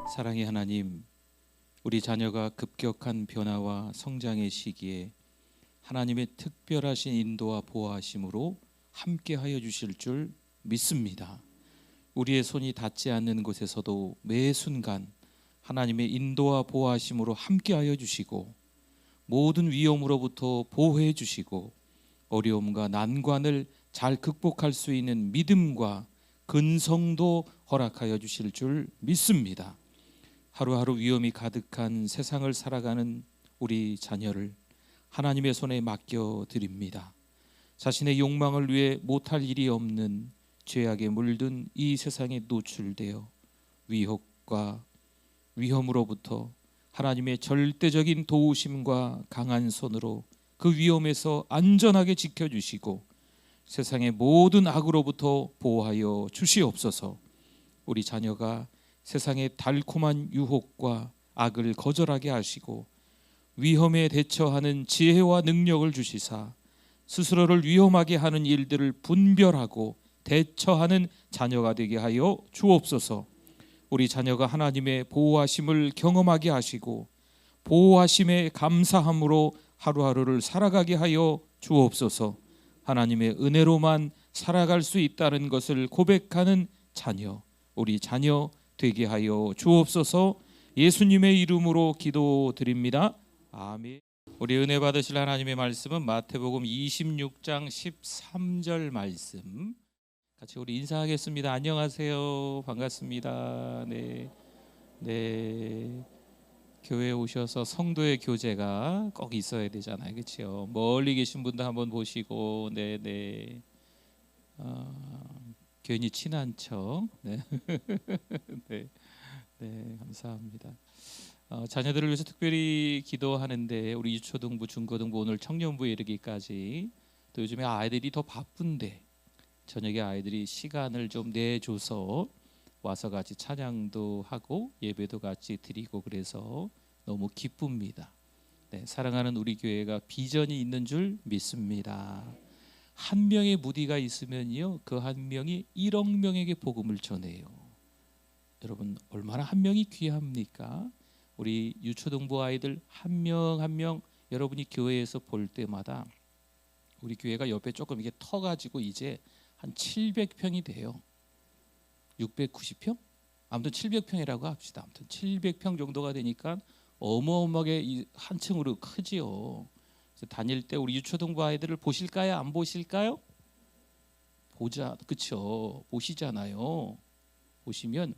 사랑의 하나님, 우리 자녀가 급격한 변화와 성장의 시기에 하나님의 특별하신 인도와 보호하심으로 함께하여 주실 줄 믿습니다. 우리의 손이 닿지 않는 곳에서도 매 순간 하나님의 인도와 보호하심으로 함께하여 주시고 모든 위험으로부터 보호해 주시고 어려움과 난관을 잘 극복할 수 있는 믿음과 근성도 허락하여 주실 줄 믿습니다. 하루하루 위험이 가득한 세상을 살아가는 우리 자녀를 하나님의 손에 맡겨 드립니다. 자신의 욕망을 위해 못할 일이 없는 죄악에 물든 이 세상에 노출되어 위협과 위험으로부터 하나님의 절대적인 도우심과 강한 손으로 그 위험에서 안전하게 지켜주시고 세상의 모든 악으로부터 보호하여 주시옵소서. 우리 자녀가 세상의 달콤한 유혹과 악을 거절하게 하시고 위험에 대처하는 지혜와 능력을 주시사 스스로를 위험하게 하는 일들을 분별하고 대처하는 자녀가 되게 하여 주옵소서. 우리 자녀가 하나님의 보호하심을 경험하게 하시고 보호하심에 감사함으로 하루하루를 살아가게 하여 주옵소서. 하나님의 은혜로만 살아갈 수 있다는 것을 고백하는 자녀, 우리 자녀 되게 하여 주옵소서. 예수님의 이름으로 기도드립니다. 아멘. 우리 은혜 받으실 하나님의 말씀은 마태복음 26장 13절 말씀. 같이 우리 인사하겠습니다. 안녕하세요. 반갑습니다. 네. 교회에 오셔서 성도의 교제가 꼭 있어야 되잖아요. 그렇죠? 멀리 계신 분도 한번 보시고 괜히 친한 척. 네. 네, 감사합니다. 자녀들을 위해서 특별히 기도하는데 우리 유초등부, 중고등부, 오늘 청년부에 이르기까지 또 요즘에 아이들이 더 바쁜데 저녁에 아이들이 시간을 좀 내줘서 와서 같이 찬양도 하고 예배도 같이 드리고 그래서 너무 기쁩니다. 네, 사랑하는 우리 교회가 비전이 있는 줄 믿습니다. 한 명의 무디가 있으면요, 그 한 명이 1억 명에게 복음을 전해요. 여러분 얼마나 한 명이 귀합니까? 우리 유초등부 아이들 한 명 한 명 여러분이 교회에서 볼 때마다 우리 교회가 옆에 조금 이게 터가지고 이제 한 700평이 돼요. 690평? 아무튼 700평이라고 합시다. 아무튼 700평 정도가 되니까 어마어마하게 한 층으로 크지요. 그래서 다닐 때 우리 유초등부 아이들을 보실까요? 안 보실까요? 보자, 그렇죠? 보시잖아요. 보시면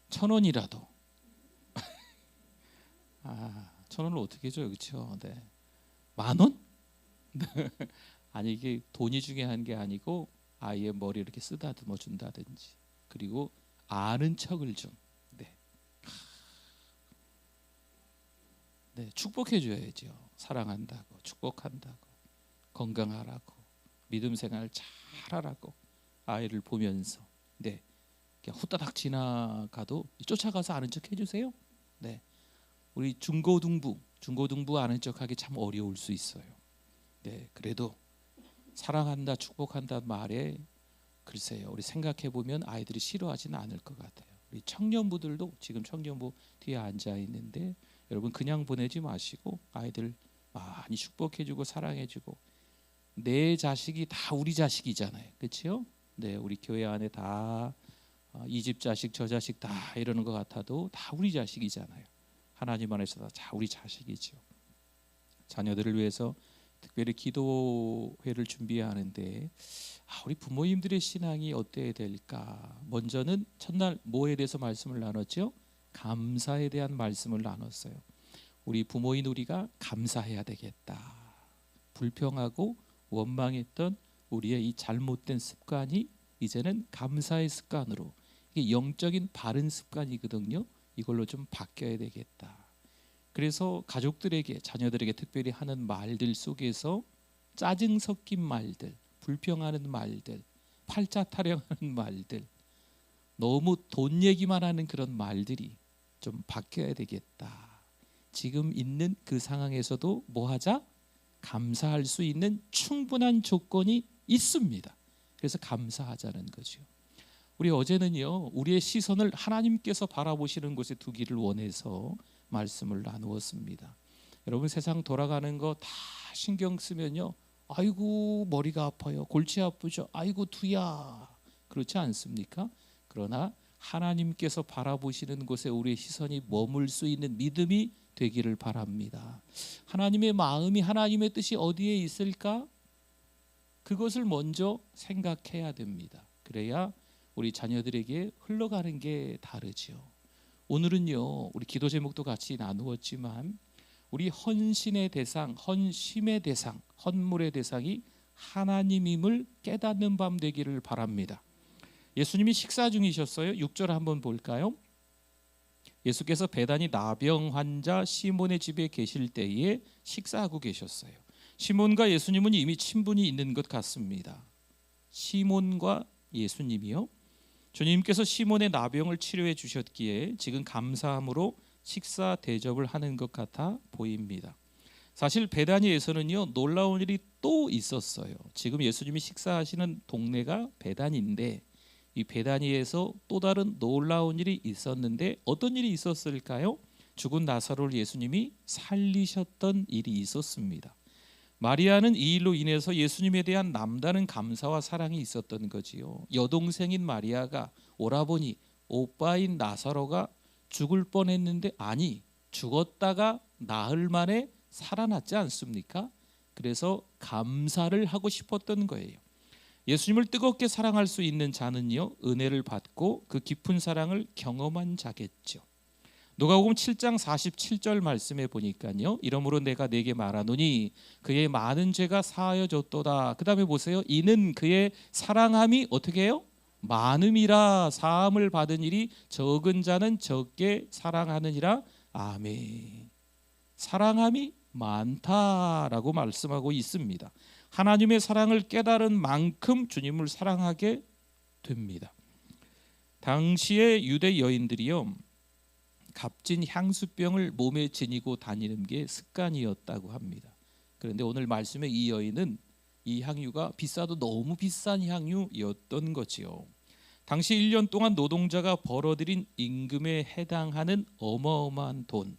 1,000원이라도 1,000원을 어떻게 줘요, 그렇죠? 네. 10,000원? 아니 이게 돈이 중요한 게 아니고 아이의 머리 이렇게 쓰다듬어 준다든지 그리고 아는 척을 좀 네, 축복해 줘야죠. 사랑한다고, 축복한다고, 건강하라고, 믿음 생활 잘하라고 아이를 보면서 네, 그냥 후다닥 지나가도 쫓아가서 아는 척 해주세요. 네, 우리 중고등부 아는 척하기 참 어려울 수 있어요. 네, 그래도 사랑한다, 축복한다 말에 글쎄요, 우리 생각해 보면 아이들이 싫어하지는 않을 것 같아요. 우리 청년부들도 지금 청년부 뒤에 앉아 있는데 여러분 그냥 보내지 마시고 아이들 많이 축복해주고 사랑해주고 내 자식이 다 우리 자식이잖아요, 그렇죠? 네, 우리 교회 안에 다 이 집 자식 저 자식 다 이러는 것 같아도 다 우리 자식이잖아요. 하나님 안에서 다 우리 자식이죠. 자녀들을 위해서 특별히 기도회를 준비하는데 우리 부모님들의 신앙이 어때야 될까? 먼저는 첫날 뭐에 대해서 말씀을 나눴죠? 감사에 대한 말씀을 나눴어요. 우리 부모인 우리가 감사해야 되겠다. 불평하고 원망했던 우리의 이 잘못된 습관이 이제는 감사의 습관으로, 이게 영적인 바른 습관이거든요. 이걸로 좀 바뀌어야 되겠다. 그래서 가족들에게, 자녀들에게 특별히 하는 말들 속에서 짜증 섞인 말들, 불평하는 말들, 팔자 타령하는 말들, 너무 돈 얘기만 하는 그런 말들이 좀 바뀌어야 되겠다. 지금 있는 그 상황에서도 뭐 하자? 감사할 수 있는 충분한 조건이 있습니다. 그래서 감사하자는 거죠. 우리 어제는요, 우리의 시선을 하나님께서 바라보시는 곳에 두기를 원해서 말씀을 나누었습니다. 여러분, 세상 돌아가는 거 다 신경 쓰면요, 아이고 머리가 아파요, 골치 아프죠, 아이고 두야, 그렇지 않습니까? 그러나 하나님께서 바라보시는 곳에 우리의 시선이 머물 수 있는 믿음이 되기를 바랍니다. 하나님의 마음이, 하나님의 뜻이 어디에 있을까? 그것을 먼저 생각해야 됩니다. 그래야 우리 자녀들에게 흘러가는 게 다르죠. 오늘은요, 우리 기도 제목도 같이 나누었지만 우리 헌신의 대상, 헌심의 대상, 헌물의 대상이 하나님임을 깨닫는 밤 되기를 바랍니다. 예수님이 식사 중이셨어요. 6절 한번 볼까요? 예수께서 베다니 나병 환자 시몬의 집에 계실 때에 식사하고 계셨어요. 시몬과 예수님은 이미 친분이 있는 것 같습니다. 시몬과 예수님이요, 주님께서 시몬의 나병을 치료해 주셨기에 지금 감사함으로 식사 대접을 하는 것 같아 보입니다. 사실 베다니에서는요, 놀라운 일이 또 있었어요. 지금 예수님이 식사하시는 동네가 베다니인데 이 베다니에서 또 다른 놀라운 일이 있었는데 어떤 일이 있었을까요? 죽은 나사로를 예수님이 살리셨던 일이 있었습니다. 마리아는 이 일로 인해서 예수님에 대한 남다른 감사와 사랑이 있었던 거지요. 여동생인 마리아가 오라보니 오빠인 나사로가 죽을 뻔했는데, 아니 죽었다가 나흘 만에 살아났지 않습니까? 그래서 감사를 하고 싶었던 거예요. 예수님을 뜨겁게 사랑할 수 있는 자는요, 은혜를 받고 그 깊은 사랑을 경험한 자겠죠. 누가복음 7장 47절 말씀에 보니까요, 이러므로 내가 네게 말하노니 그의 많은 죄가 사하여졌도다. 그 다음에 보세요. 이는 그의 사랑함이 어떻게 해요? 많음이라. 사함을 받은 일이 적은 자는 적게 사랑하느니라. 아멘. 사랑함이 많다라고 말씀하고 있습니다. 하나님의 사랑을 깨달은 만큼 주님을 사랑하게 됩니다. 당시의 유대 여인들이요, 값진 향수병을 몸에 지니고 다니는 게 습관이었다고 합니다. 그런데 오늘 말씀에 이 여인은 이 향유가 비싸도 너무 비싼 향유였던 거지요. 당시 1년 동안 노동자가 벌어들인 임금에 해당하는 어마어마한 돈.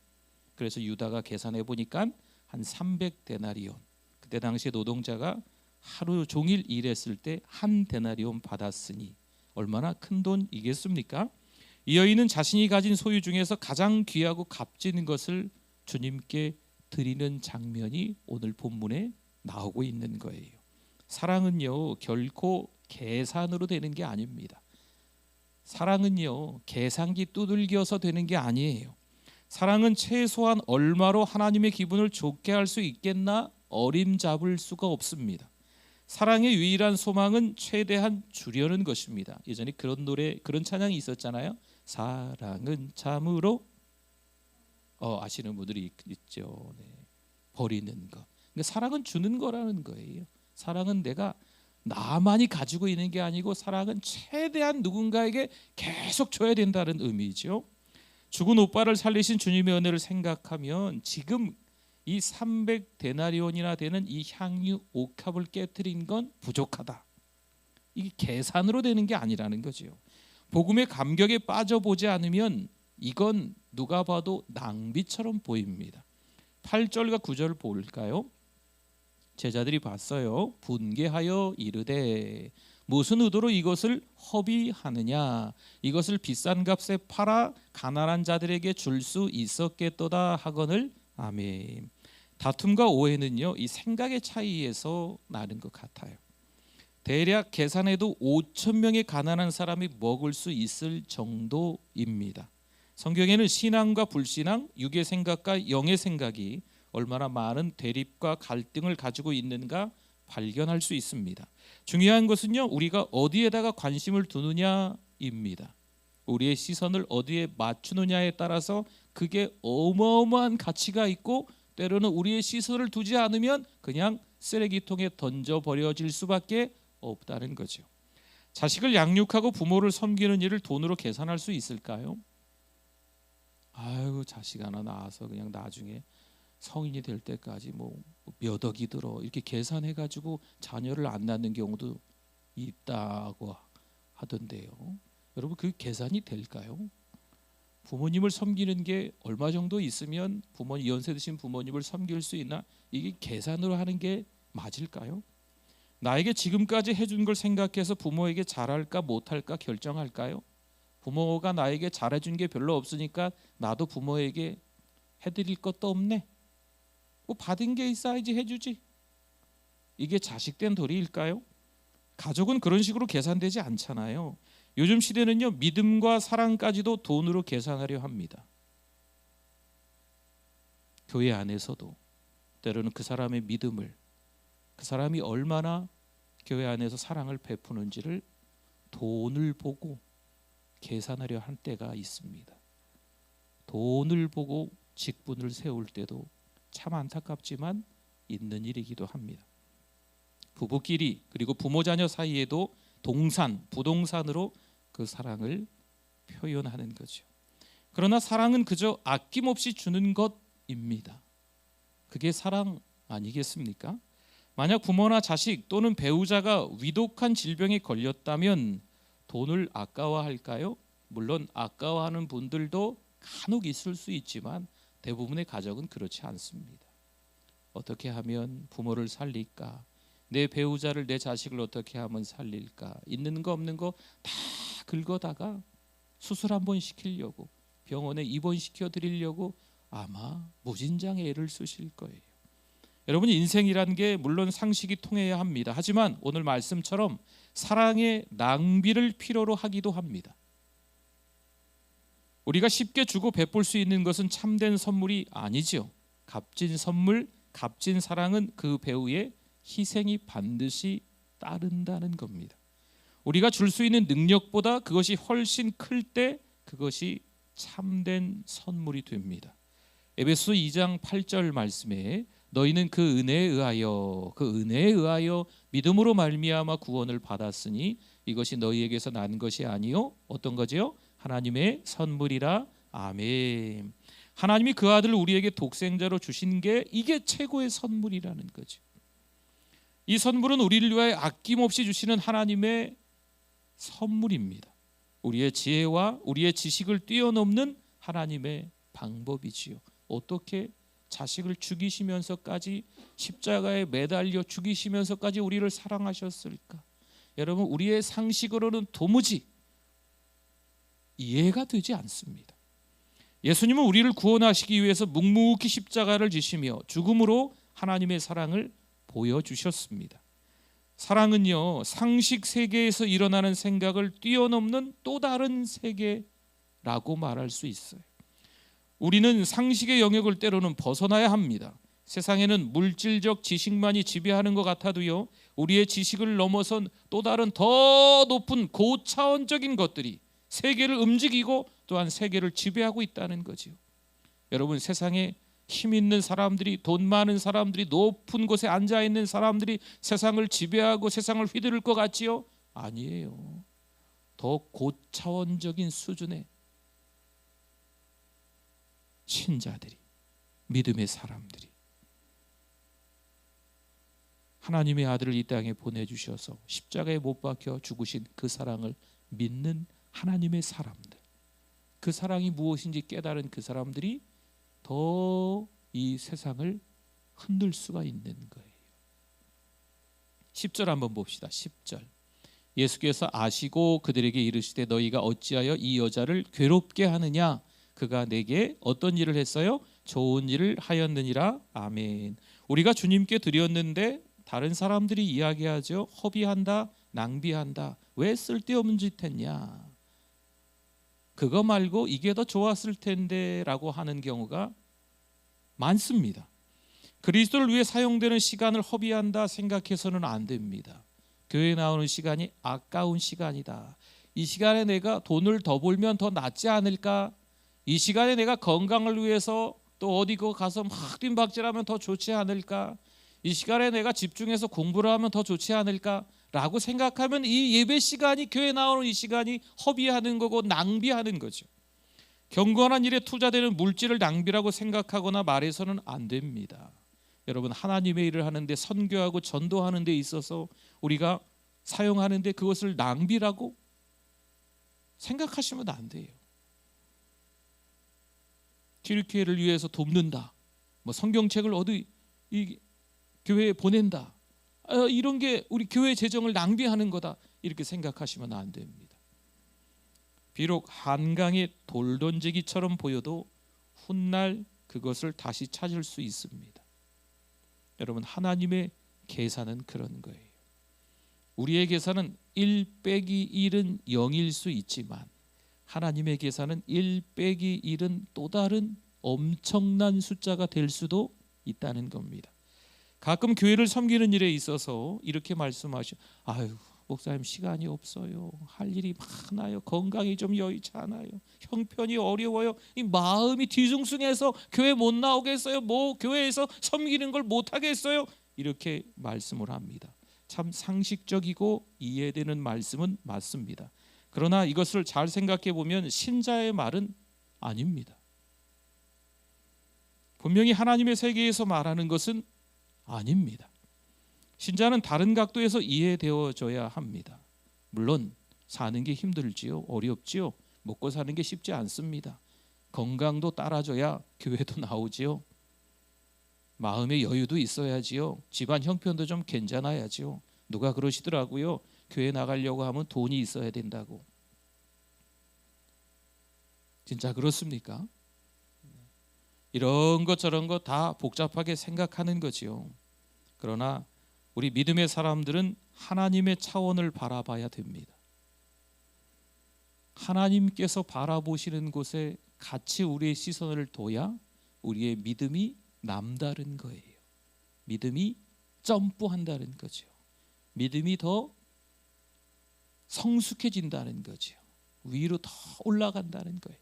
그래서 유다가 계산해 보니까 한 300데나리온. 그때 당시 노동자가 하루 종일 일했을 때 한 데나리온 받았으니 얼마나 큰 돈이겠습니까? 이 여인은 자신이 가진 소유 중에서 가장 귀하고 값진 것을 주님께 드리는 장면이 오늘 본문에 나오고 있는 거예요. 사랑은요, 결코 계산으로 되는 게 아닙니다. 사랑은요, 계산기 두들겨서 되는 게 아니에요. 사랑은 최소한 얼마로 하나님의 기분을 좋게 할 수 있겠나 어림잡을 수가 없습니다. 사랑의 유일한 소망은 최대한 주려는 것입니다. 예전에 그런 노래, 그런 찬양이 있었잖아요. 사랑은 참으로 아시는 분들이 있죠. 네. 버리는 것. 그러니까 사랑은 주는 거라는 거예요. 사랑은 내가 나만이 가지고 있는 게 아니고 사랑은 최대한 누군가에게 계속 줘야 된다는 의미죠. 죽은 오빠를 살리신 주님의 은혜를 생각하면 지금 이 300데나리온이나 되는 이 향유 옥합을 깨트린 건 부족하다. 이게 계산으로 되는 게 아니라는 거죠. 복음의 감격에 빠져보지 않으면 이건 누가 봐도 낭비처럼 보입니다. 8절과 9절 볼까요? 제자들이 봤어요. 분개하여 이르되 무슨 의도로 이것을 허비하느냐, 이것을 비싼 값에 팔아 가난한 자들에게 줄 수 있었겠도다 하거늘. 아멘. 다툼과 오해는요, 이 생각의 차이에서 나는 것 같아요. 대략 계산해도 5,000명의 가난한 사람이 먹을 수 있을 정도입니다. 성경에는 신앙과 불신앙, 육의 생각과 영의 생각이 얼마나 많은 대립과 갈등을 가지고 있는가 발견할 수 있습니다. 중요한 것은요, 우리가 어디에다가 관심을 두느냐입니다. 우리의 시선을 어디에 맞추느냐에 따라서 그게 어마어마한 가치가 있고, 때로는 우리의 시선을 두지 않으면 그냥 쓰레기통에 던져버려질 수밖에 없다는 거죠. 자식을 양육하고 부모를 섬기는 일을 돈으로 계산할 수 있을까요? 아유, 자식 하나 낳아서 그냥 나중에 성인이 될 때까지 뭐 몇 억이 들어 이렇게 계산해가지고 자녀를 안 낳는 경우도 있다고 하던데요. 여러분 그 계산이 될까요? 부모님을 섬기는 게 얼마 정도 있으면 부모님 연세 드신 부모님을 섬길 수 있나? 이게 계산으로 하는 게 맞을까요? 나에게 지금까지 해준 걸 생각해서 부모에게 잘할까 못할까 결정할까요? 부모가 나에게 잘해준 게 별로 없으니까 나도 부모에게 해드릴 것도 없네. 뭐 받은 게 있어야지 해주지. 이게 자식된 도리일까요? 가족은 그런 식으로 계산되지 않잖아요. 요즘 시대는요, 믿음과 사랑까지도 돈으로 계산하려 합니다. 교회 안에서도 때로는 그 사람의 믿음을, 그 사람이 얼마나 교회 안에서 사랑을 베푸는지를 돈을 보고 계산하려 할 때가 있습니다. 돈을 보고 직분을 세울 때도 참 안타깝지만 있는 일이기도 합니다. 부부끼리 그리고 부모 자녀 사이에도 동산, 부동산으로 그 사랑을 표현하는 거죠. 그러나 사랑은 그저 아낌없이 주는 것입니다. 그게 사랑 아니겠습니까? 만약 부모나 자식 또는 배우자가 위독한 질병에 걸렸다면 돈을 아까워할까요? 물론 아까워하는 분들도 간혹 있을 수 있지만 대부분의 가정은 그렇지 않습니다. 어떻게 하면 부모를 살릴까? 내 배우자를, 내 자식을 어떻게 하면 살릴까? 있는 거 없는 거 다 긁어다가 수술 한번 시키려고, 병원에 입원시켜 드리려고 아마 무진장의 애를 쓰실 거예요. 여러분, 인생이란 게 물론 상식이 통해야 합니다. 하지만 오늘 말씀처럼 사랑의 낭비를 필요로 하기도 합니다. 우리가 쉽게 주고 베풀 수 있는 것은 참된 선물이 아니죠. 값진 선물, 값진 사랑은 그 배우의 희생이 반드시 따른다는 겁니다. 우리가 줄 수 있는 능력보다 그것이 훨씬 클 때 그것이 참된 선물이 됩니다. 에베소 2장 8절 말씀에 너희는 그 은혜에 의하여 믿음으로 말미암아 구원을 받았으니 이것이 너희에게서 난 것이 아니요 어떤 거지요? 하나님의 선물이라. 아멘. 하나님이 그 아들을 우리에게 독생자로 주신 게 이게 최고의 선물이라는 거죠. 이 선물은 우리를 위하여 아낌없이 주시는 하나님의 선물입니다. 우리의 지혜와 우리의 지식을 뛰어넘는 하나님의 방법이지요. 어떻게 자식을 죽이시면서까지 십자가에 매달려 죽이시면서까지 우리를 사랑하셨을까? 여러분, 우리의 상식으로는 도무지 이해가 되지 않습니다. 예수님은 우리를 구원하시기 위해서 묵묵히 십자가를 지시며 죽음으로 하나님의 사랑을 보여주셨습니다. 사랑은요, 상식 세계에서 일어나는 생각을 뛰어넘는 또 다른 세계라고 말할 수 있어요. 우리는 상식의 영역을 때로는 벗어나야 합니다. 세상에는 물질적 지식만이 지배하는 것 같아도요, 우리의 지식을 넘어선 또 다른 더 높은 고차원적인 것들이 세계를 움직이고 또한 세계를 지배하고 있다는 거지요. 여러분, 세상에 힘 있는 사람들이, 돈 많은 사람들이, 높은 곳에 앉아 있는 사람들이 세상을 지배하고 세상을 휘두를 것 같지요? 아니에요. 더 고차원적인 수준의 신자들이, 믿음의 사람들이 하나님의 아들을 이 땅에 보내주셔서 십자가에 못 박혀 죽으신 그 사랑을 믿는 하나님의 사람들, 그 사랑이 무엇인지 깨달은 그 사람들이 더 이 세상을 흔들 수가 있는 거예요. 10절 한번 봅시다. 10절. 예수께서 아시고 그들에게 이르시되 너희가 어찌하여 이 여자를 괴롭게 하느냐? 그가 내게 어떤 일을 했어요? 좋은 일을 하였느니라. 아멘. 우리가 주님께 드렸는데 다른 사람들이 이야기하죠. 허비한다, 낭비한다. 왜 쓸데없는 짓 했냐? 그거 말고 이게 더 좋았을 텐데 라고 하는 경우가 많습니다. 그리스도를 위해 사용되는 시간을 허비한다 생각해서는 안 됩니다. 교회에 나오는 시간이 아까운 시간이다. 이 시간에 내가 돈을 더 벌면 더 낫지 않을까? 이 시간에 내가 건강을 위해서 또 어디 가서 막 뛴박질하면 더 좋지 않을까? 이 시간에 내가 집중해서 공부를 하면 더 좋지 않을까? 라고 생각하면 이 예배 시간이, 교회 나오는 이 시간이 허비하는 거고 낭비하는 거죠. 경건한 일에 투자되는 물질을 낭비라고 생각하거나 말해서는 안 됩니다. 여러분, 하나님의 일을 하는데, 선교하고 전도하는 데 있어서 우리가 사용하는데 그것을 낭비라고 생각하시면 안 돼요. 튀르키예를 위해서 돕는다, 뭐 성경책을 어디 이 교회에 보낸다, 이런 게 우리 교회 재정을 낭비하는 거다, 이렇게 생각하시면 안 됩니다. 비록 한강에 돌 던지기처럼 보여도 훗날 그것을 다시 찾을 수 있습니다. 여러분, 하나님의 계산은 그런 거예요. 우리의 계산은 1 빼기 1은 0일 수 있지만 하나님의 계산은 1 빼기 1은 또 다른 엄청난 숫자가 될 수도 있다는 겁니다. 가끔 교회를 섬기는 일에 있어서 이렇게 말씀하셔. 아유, 목사님 시간이 없어요. 할 일이 많아요. 건강이 좀 여의치 않아요. 형편이 어려워요. 이 마음이 뒤숭숭해서 교회 못 나오겠어요. 뭐 교회에서 섬기는 걸 못 하겠어요. 이렇게 말씀을 합니다. 참 상식적이고 이해되는 말씀은 맞습니다. 그러나 이것을 잘 생각해 보면 신자의 말은 아닙니다. 분명히 하나님의 세계에서 말하는 것은 아닙니다. 신자는 다른 각도에서 이해되어져야 합니다. 물론 사는 게 힘들지요, 어렵지요, 먹고 사는 게 쉽지 않습니다. 건강도 따라줘야 교회도 나오지요. 마음의 여유도 있어야지요. 집안 형편도 좀 괜찮아야지요. 누가 그러시더라고요. 교회 나가려고 하면 돈이 있어야 된다고. 진짜 그렇습니까? 이런 것 저런 것 다 복잡하게 생각하는 거지요. 그러나 우리 믿음의 사람들은 하나님의 차원을 바라봐야 됩니다. 하나님께서 바라보시는 곳에 같이 우리의 시선을 둬야 우리의 믿음이 남다른 거예요. 믿음이 점프한다는 거죠. 믿음이 더 성숙해진다는 거죠. 위로 더 올라간다는 거예요.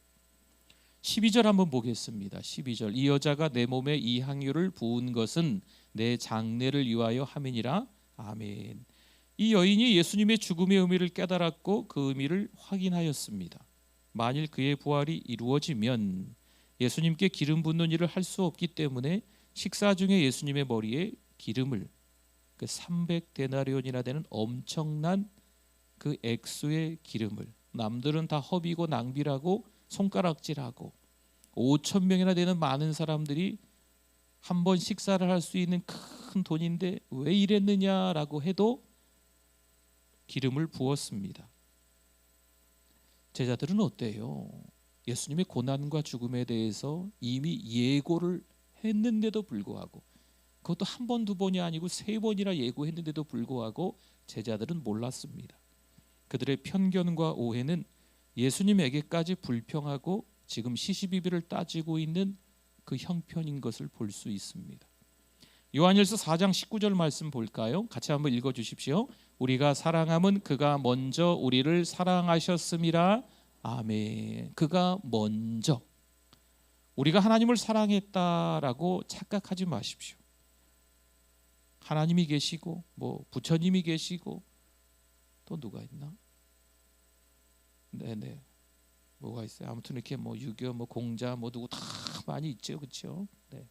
12절 한번 보겠습니다. 12절, 이 여자가 내 몸에 이 향유를 부은 것은 내 장례를 위하여 함이니라. 아멘. 이 여인이 예수님의 죽음의 의미를 깨달았고 그 의미를 확인하였습니다. 만일 그의 부활이 이루어지면 예수님께 기름 붓는 일을 할 수 없기 때문에 식사 중에 예수님의 머리에 기름을, 그 300데나리온이나 되는 엄청난 그 액수의 기름을, 남들은 다 허비고 낭비라고 손가락질하고 5,000명이나 되는 많은 사람들이 한 번 식사를 할 수 있는 큰 돈인데 왜 이랬느냐라고 해도 기름을 부었습니다. 제자들은 어때요? 예수님의 고난과 죽음에 대해서 이미 예고를 했는데도 불구하고, 그것도 한 번, 두 번이 아니고 3번이나 예고했는데도 불구하고 제자들은 몰랐습니다. 그들의 편견과 오해는 예수님에게까지 불평하고 지금 시시비비를 따지고 있는 그 형편인 것을 볼 수 있습니다. 요한일서 4장 19절 말씀 볼까요? 같이 한번 읽어주십시오. 우리가 사랑함은 그가 먼저 우리를 사랑하셨음이라. 아멘. 그가 먼저. 우리가 하나님을 사랑했다라고 착각하지 마십시오. 하나님이 계시고 뭐 부처님이 계시고 또 누가 있나? 네네, 뭐가 있어요? 아무튼 이렇게 뭐 유교, 뭐 공자, 뭐 누구 다 많이 있죠, 그렇죠? 네.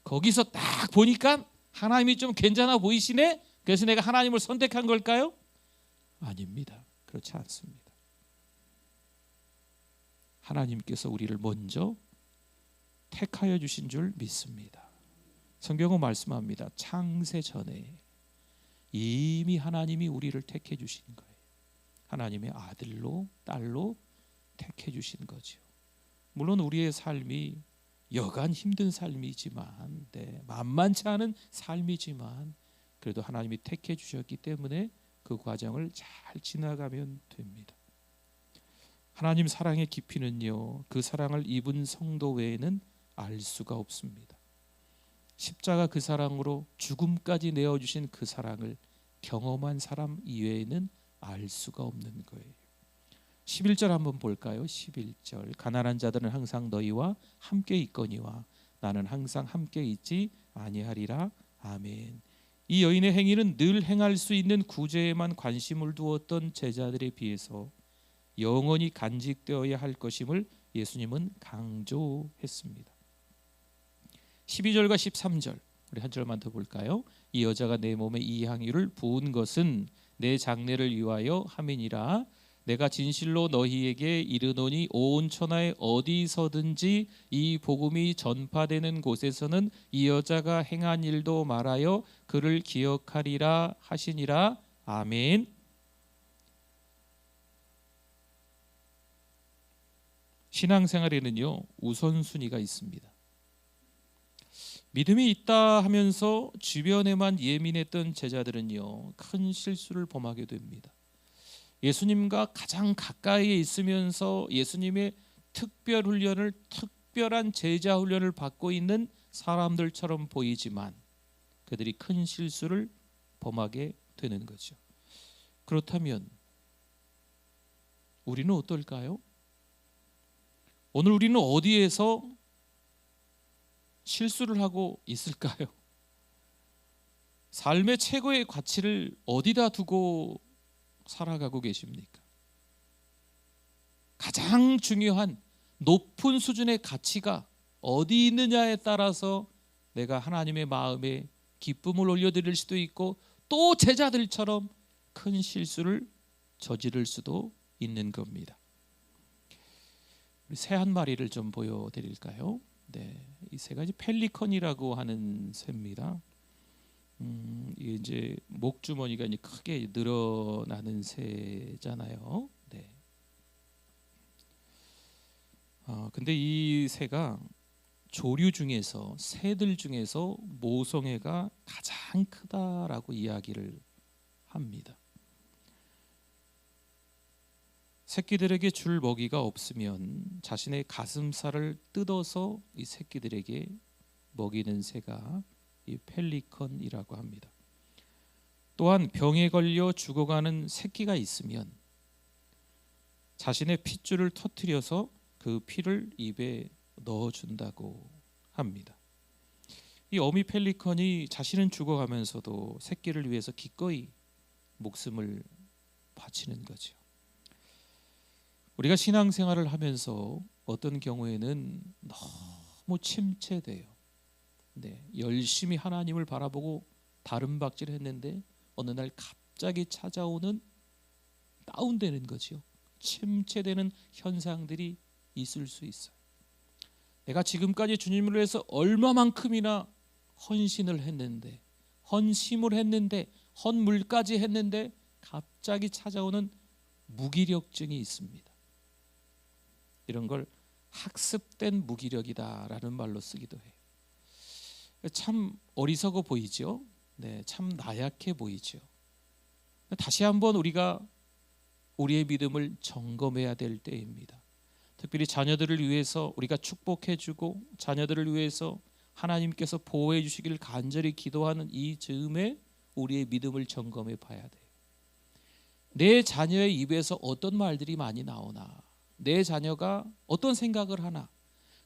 거기서 딱 보니까 하나님이 좀 괜찮아 보이시네. 그래서 내가 하나님을 선택한 걸까요? 아닙니다. 그렇지 않습니다. 하나님께서 우리를 먼저 택하여 주신 줄 믿습니다. 성경은 말씀합니다. 창세 전에 이미 하나님이 우리를 택해 주신 거예요. 하나님의 아들로 딸로 택해 주신 거죠. 물론 우리의 삶이 여간 힘든 삶이지만, 만만치 않은 삶이지만 그래도 하나님이 택해 주셨기 때문에 그 과정을 잘 지나가면 됩니다. 하나님 사랑의 깊이는요, 그 사랑을 입은 성도 외에는 알 수가 없습니다. 십자가 그 사랑으로 죽음까지 내어주신 그 사랑을 경험한 사람 이외에는 알 수가 없는 거예요. 11절 한번 볼까요? 11절, 가난한 자들은 항상 너희와 함께 있거니와 나는 항상 함께 있지 아니하리라. 아멘. 이 여인의 행위는 늘 행할 수 있는 구제에만 관심을 두었던 제자들에 비해서 영원히 간직되어야 할 것임을 예수님은 강조했습니다. 12절과 13절 우리 한 절만 더 볼까요? 이 여자가 내 몸에 이 향유를 부은 것은 내 장례를 위하여 함이니라. 내가 진실로 너희에게 이르노니 온 천하에 어디서든지 이 복음이 전파되는 곳에서는 이 여자가 행한 일도 말하여 그를 기억하리라 하시니라. 아멘. 신앙생활에는요, 우선순위가 있습니다. 믿음이 있다 하면서 주변에만 예민했던 제자들은요, 큰 실수를 범하게 됩니다. 예수님과 가장 가까이에 있으면서 예수님의 특별 훈련을, 특별한 제자 훈련을 받고 있는 사람들처럼 보이지만 그들이 큰 실수를 범하게 되는 거죠. 그렇다면 우리는 어떨까요? 오늘 우리는 어디에서 실수를 하고 있을까요? 삶의 최고의 가치를 어디다 두고 살아가고 계십니까? 가장 중요한 높은 수준의 가치가 어디 있느냐에 따라서 내가 하나님의 마음에 기쁨을 올려드릴 수도 있고 또 제자들처럼 큰 실수를 저지를 수도 있는 겁니다. 새 한 마리를 좀 보여드릴까요? 네, 이 새 가지 펠리컨이라고 하는 새입니다. 이게 이제 목주머니가 이제 크게 늘어나는 새잖아요. 네. 근데 이 새가 조류 중에서, 새들 중에서 모성애가 가장 크다라고 이야기를 합니다. 새끼들에게 줄 먹이가 없으면 자신의 가슴살을 뜯어서 이 새끼들에게 먹이는 새가 이 펠리컨이라고 합니다. 또한 병에 걸려 죽어가는 새끼가 있으면 자신의 핏줄을 터뜨려서 그 피를 입에 넣어준다고 합니다. 이 어미 펠리컨이 자신은 죽어가면서도 새끼를 위해서 기꺼이 목숨을 바치는 거죠. 우리가 신앙생활을 하면서 어떤 경우에는 너무 침체돼요. 네, 열심히 하나님을 바라보고 다름박질을 했는데 어느 날 갑자기 찾아오는 다운되는 거죠. 침체되는 현상들이 있을 수 있어요. 내가 지금까지 주님을 위해서 얼마만큼이나 헌신을 했는데, 헌심을 했는데, 헌물까지 했는데 갑자기 찾아오는 무기력증이 있습니다. 이런 걸 학습된 무기력이다라는 말로 쓰기도 해요. 참 어리석어 보이죠. 네, 참 나약해 보이죠. 다시 한번 우리가 우리의 믿음을 점검해야 될 때입니다. 특별히 자녀들을 위해서 우리가 축복해주고 자녀들을 위해서 하나님께서 보호해 주시기를 간절히 기도하는 이 즈음에 우리의 믿음을 점검해 봐야 돼요. 내 자녀의 입에서 어떤 말들이 많이 나오나, 내 자녀가 어떤 생각을 하나,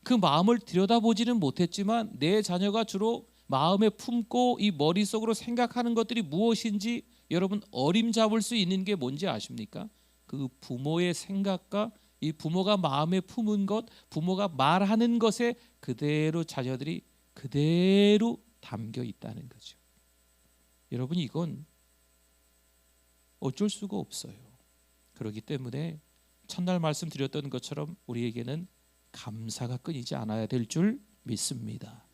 그 마음을 들여다보지는 못했지만 내 자녀가 주로 마음에 품고 이 머릿속으로 생각하는 것들이 무엇인지 여러분 어림잡을 수 있는 게 뭔지 아십니까? 그 부모의 생각과 이 부모가 마음에 품은 것, 부모가 말하는 것에 그대로 자녀들이 그대로 담겨 있다는 거죠. 여러분 이건 어쩔 수가 없어요. 그렇기 때문에 첫날 말씀드렸던 것처럼 우리에게는 감사가 끊이지 않아야 될 줄 믿습니다.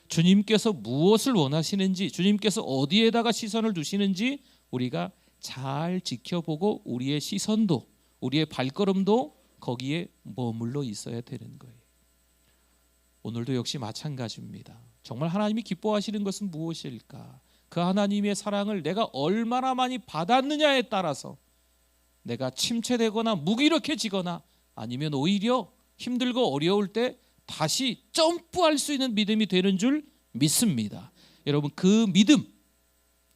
주님께서 무엇을 원하시는지, 주님께서 어디에다가 시선을 두시는지 우리가 잘 지켜보고 우리의 시선도, 우리의 발걸음도 거기에 머물러 있어야 되는 거예요. 오늘도 역시 마찬가지입니다. 정말 하나님이 기뻐하시는 것은 무엇일까? 그 하나님의 사랑을 내가 얼마나 많이 받았느냐에 따라서 내가 침체되거나 무기력해지거나 아니면 오히려 힘들고 어려울 때 다시 점프할 수 있는 믿음이 되는 줄 믿습니다. 여러분 그 믿음,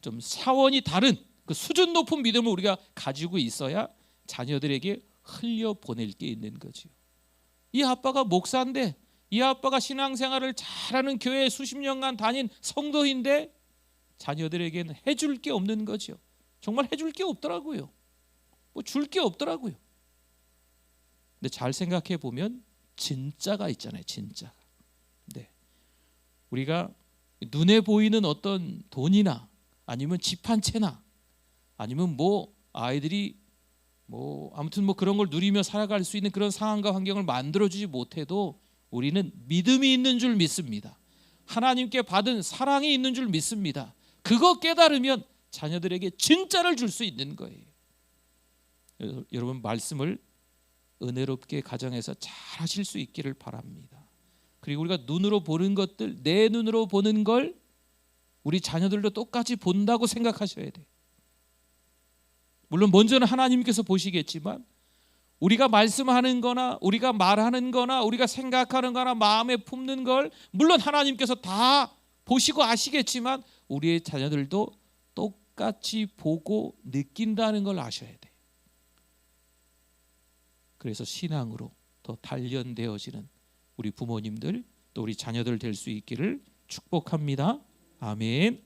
좀 차원이 다른 그 수준 높은 믿음을 우리가 가지고 있어야 자녀들에게 흘려보낼 게 있는 거죠. 이 아빠가 목사인데, 이 아빠가 신앙생활을 잘하는 교회에 수십 년간 다닌 성도인데 자녀들에게는 해줄 게 없는 거죠. 정말 해줄 게 없더라고요. 뭐 줄 게 없더라고요. 근데 잘 생각해 보면 진짜가 있잖아요. 진짜가. 네. 우리가 눈에 보이는 어떤 돈이나 아니면 집 한 채나 아니면 뭐 아이들이 아무튼 그런 걸 누리며 살아갈 수 있는 그런 상황과 환경을 만들어주지 못해도 우리는 믿음이 있는 줄 믿습니다. 하나님께 받은 사랑이 있는 줄 믿습니다. 그거 깨달으면 자녀들에게 진짜를 줄 수 있는 거예요. 여러분 말씀을 은혜롭게 가정에서 잘 하실 수 있기를 바랍니다. 그리고 우리가 눈으로 보는 것들, 내 눈으로 보는 걸 우리 자녀들도 똑같이 본다고 생각하셔야 돼요. 물론 먼저는 하나님께서 보시겠지만 우리가 말씀하는 거나 우리가 말하는 거나 우리가 생각하는 거나 마음에 품는 걸 물론 하나님께서 다 보시고 아시겠지만 우리의 자녀들도 똑같이 보고 느낀다는 걸 아셔야 돼요. 그래서 신앙으로 더 단련되어지는 우리 부모님들 또 우리 자녀들 될 수 있기를 축복합니다. 아멘.